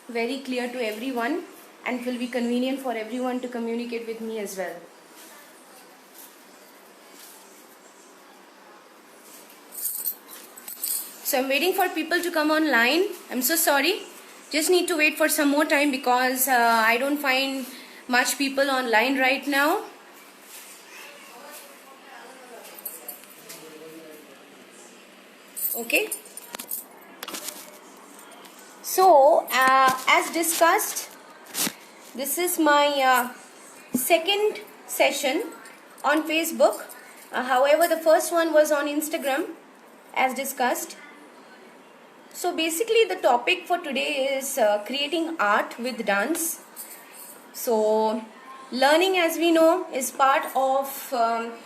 very clear to everyone and will be convenient for everyone to communicate with me as well. So I'm waiting for people to come online. I'm so sorry. Just need to wait for some more time because I don't find much people online right now. Okay. So as discussed, this is my second session on Facebook. However, the first one was on Instagram as discussed. So basically the topic for today is creating art with dance. So learning, as we know, is part of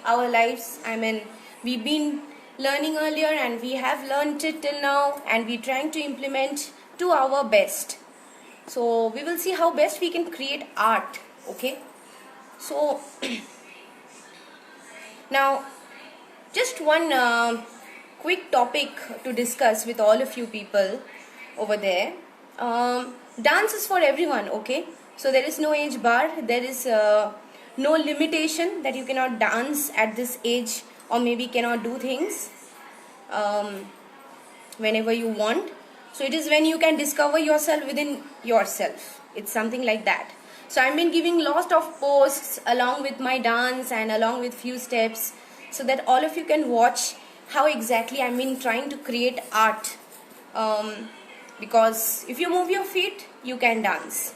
our lives. I mean, we've been learning earlier and we have learned it till now, and we're trying to implement to our best. So we will see how best we can create art. Okay. So now just one quick topic to discuss with all of you people over there. Dance is for everyone, okay? So there is no age bar, there is no limitation that you cannot dance at this age or maybe cannot do things whenever you want. So it is when you can discover yourself within yourself. It's something like that. So I've been giving lots of posts along with my dance and along with few steps so that all of you can watch how exactly I've been trying to create art. Because if you move your feet, you can dance.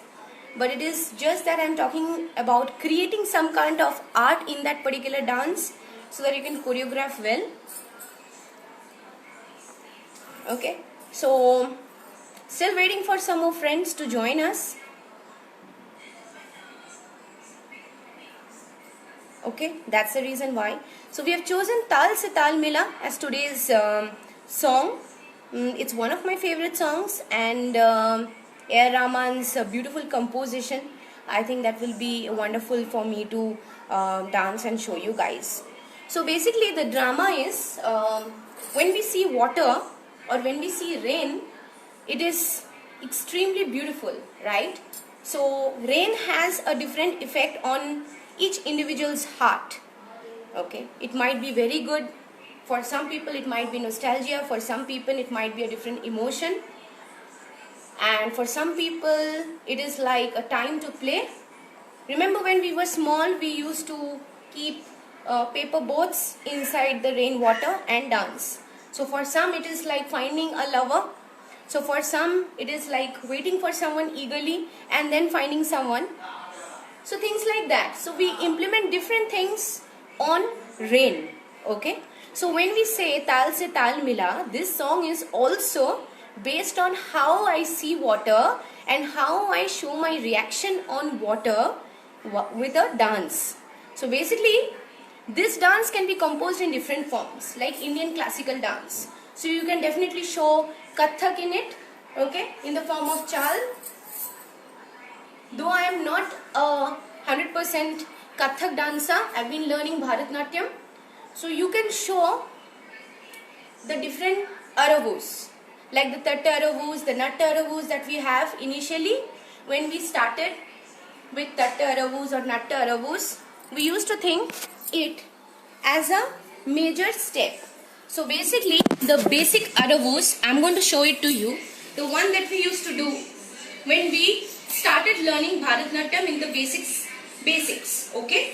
But it is just that I'm talking about creating some kind of art in that particular dance so that you can choreograph well. Okay, so still waiting for some more friends to join us. Okay, that's the reason why. So we have chosen Tal Se Tal Mila as today's song. It's one of my favorite songs, and A.R. Rahman's beautiful composition. I think that will be wonderful for me to dance and show you guys. So basically the drama is when we see water or when we see rain, it is extremely beautiful, right? So rain has a different effect on each individual's heart. Okay, it might be very good. For some people it might be nostalgia, for some people it might be a different emotion, and for some people it is like a time to play. Remember when we were small, we used to keep paper boats inside the rainwater and dance. So for some it is like finding a lover. So for some it is like waiting for someone eagerly and then finding someone. So things like that. So we implement different things on rain. Okay. So when we say Tal Se Tal Mila, this song is also based on how I see water and how I show my reaction on water with a dance. So basically this dance can be composed in different forms, like Indian classical dance. So you can definitely show Kathak in it, okay, in the form of chal. Though I am not a 100% Kathak dancer, I've been learning Bharatnatyam. So you can show the different aravus, like the Tatta aravus, the Natta aravus that we have initially. When we started with Tatta aravus or Natta aravus, we used to think it as a major step. So basically the basic aravus, I'm going to show it to you. The one that we used to do when we started learning Bharatnatyam in the basics, okay?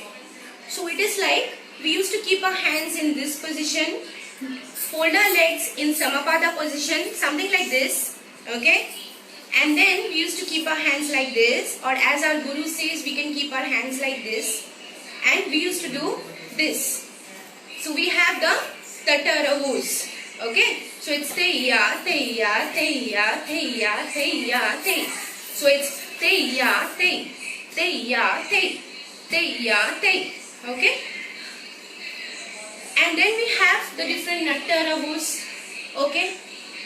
So it is like we used to keep our hands in this position, fold our legs in Samapada position, something like this, okay? And then we used to keep our hands like this, or as our Guru says, we can keep our hands like this, and we used to do this. So we have the Tataravus, okay? So it's Teya, Teya, Teya, Teya, Teya, Te. So it's Teya, Te, Teya, Te, Teya, Te, okay? And then we have the different Nattaravus, okay?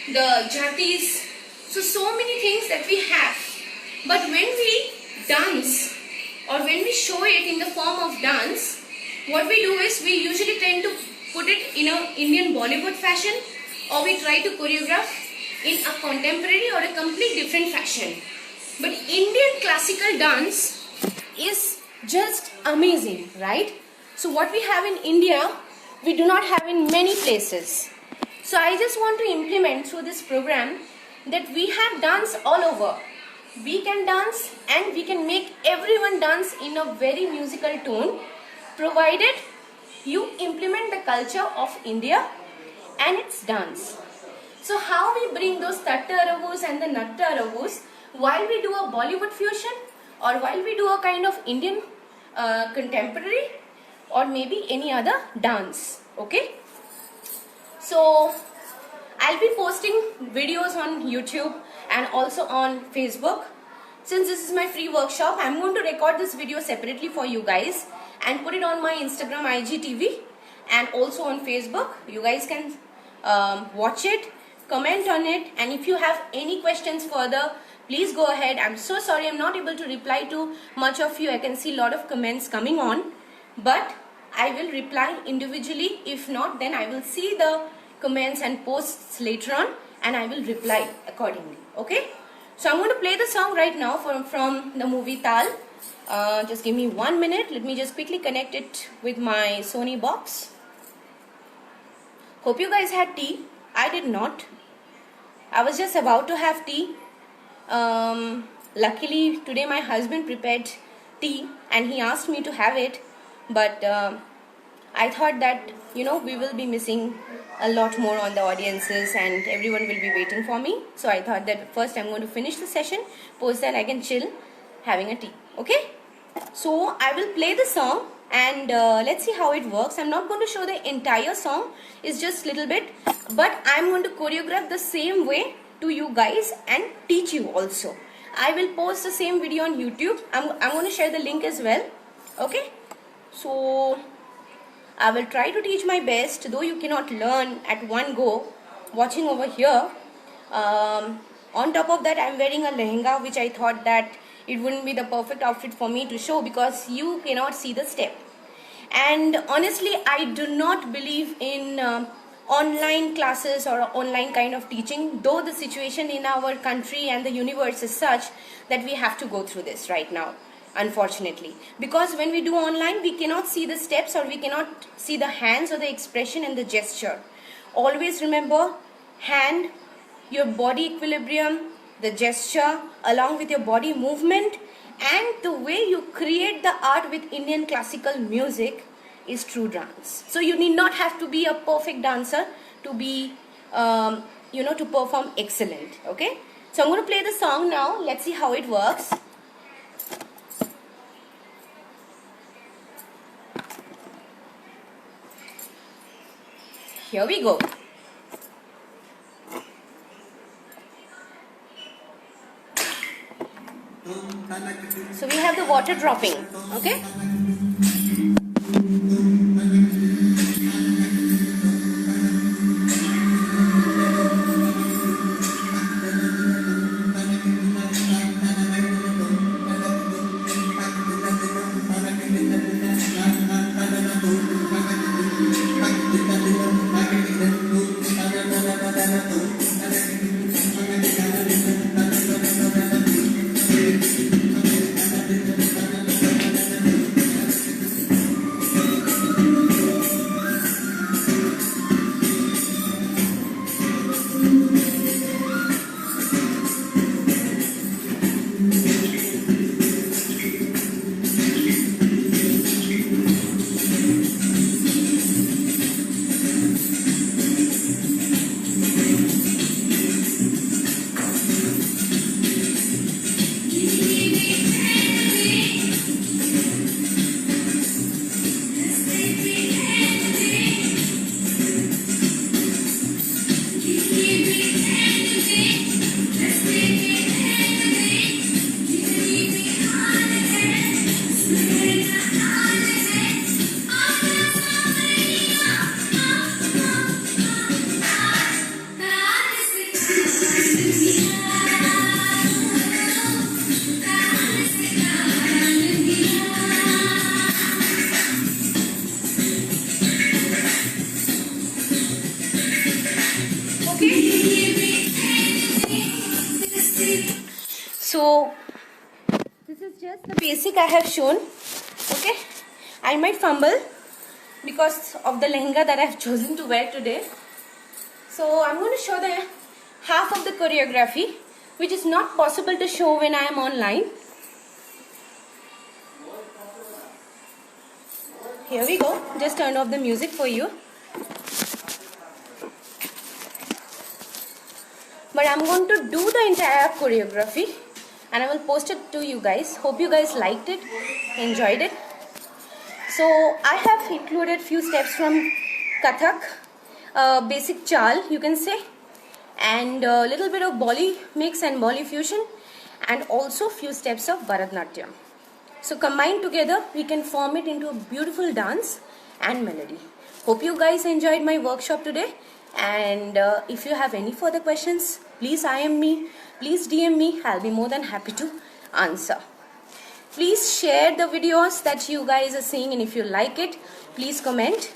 The Jatis. So many things that we have. But when we dance or when we show it in the form of dance, what we do is we usually tend to put it in a Indian Bollywood fashion, or we try to choreograph in a contemporary or a complete different fashion. But Indian classical dance is just amazing, right? So what we have in India, we do not have in many places. So I just want to implement through this program that we have dance all over. We can dance and we can make everyone dance in a very musical tone, provided you implement the culture of India and its dance. So how we bring those Tattaravus and the Nattaravus while we do a Bollywood fusion, or while we do a kind of Indian contemporary, or maybe any other dance. Okay? So I'll be posting videos on YouTube and also on Facebook. Since this is my free workshop, I'm going to record this video separately for you guys and put it on my Instagram IGTV and also on Facebook. You guys can watch it, comment on it, and if you have any questions further, please go ahead. I'm so sorry I'm not able to reply to much of you. I can see a lot of comments coming on, but I will reply individually. If not, then I will see the comments and posts later on and I will reply accordingly. Okay? So I'm going to play the song right now from the movie Tal. Just give me 1 minute. Let me just quickly connect it with my Sony box. Hope you guys had tea. I did not. I was just about to have tea. Luckily today my husband prepared tea and he asked me to have it, but I thought that we will be missing a lot more on the audiences and everyone will be waiting for me. So I thought that first I'm going to finish the session, post that I can chill having a tea. Okay, so I will play the song and let's see how it works. I'm not going to show the entire song, it's just little bit, but I'm going to choreograph the same way to you guys and teach you also. I will post the same video on YouTube. I'm going to share the link as well. Okay, so I will try to teach my best, though you cannot learn at one go watching over here. On top of that, I'm wearing a lehenga, which I thought that it wouldn't be the perfect outfit for me to show because you cannot see the step. And honestly, I do not believe in online classes or online kind of teaching, though the situation in our country and the universe is such that we have to go through this right now, unfortunately. Because when we do online, we cannot see the steps or we cannot see the hands or the expression and the gesture. Always remember, hand, your body equilibrium, the gesture along with your body movement, and the way you create the art with Indian classical music is true dance. So you need not have to be a perfect dancer to be to perform excellent. Okay, so I'm going to play the song now. Let's see how it works. Here we go. So we have the water dropping. Okay. So This is just the basic I have shown. Okay, I might fumble because of the lehenga that I have chosen to wear today. So I'm going to show the half of the choreography, which is not possible to show when I am online. Here we go. Just turn off the music for you. But I'm going to do the entire choreography and I will post it to you guys. Hope you guys liked it, enjoyed it. So I have included few steps from Kathak, basic chal you can say, and a little bit of Bolly mix and Bolly fusion, and also few steps of Bharatnatyam. So combined together we can form it into a beautiful dance and melody. Hope you guys enjoyed my workshop today, and if you have any further questions, please IM me, please DM me. I'll be more than happy to answer. Please share the videos that you guys are seeing, and if you like it, please comment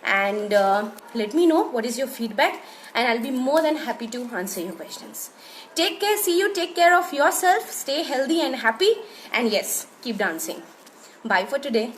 and let me know what is your feedback, and I'll be more than happy to answer your questions. Take care, see you, take care of yourself, stay healthy and happy, and yes, keep dancing. Bye for today.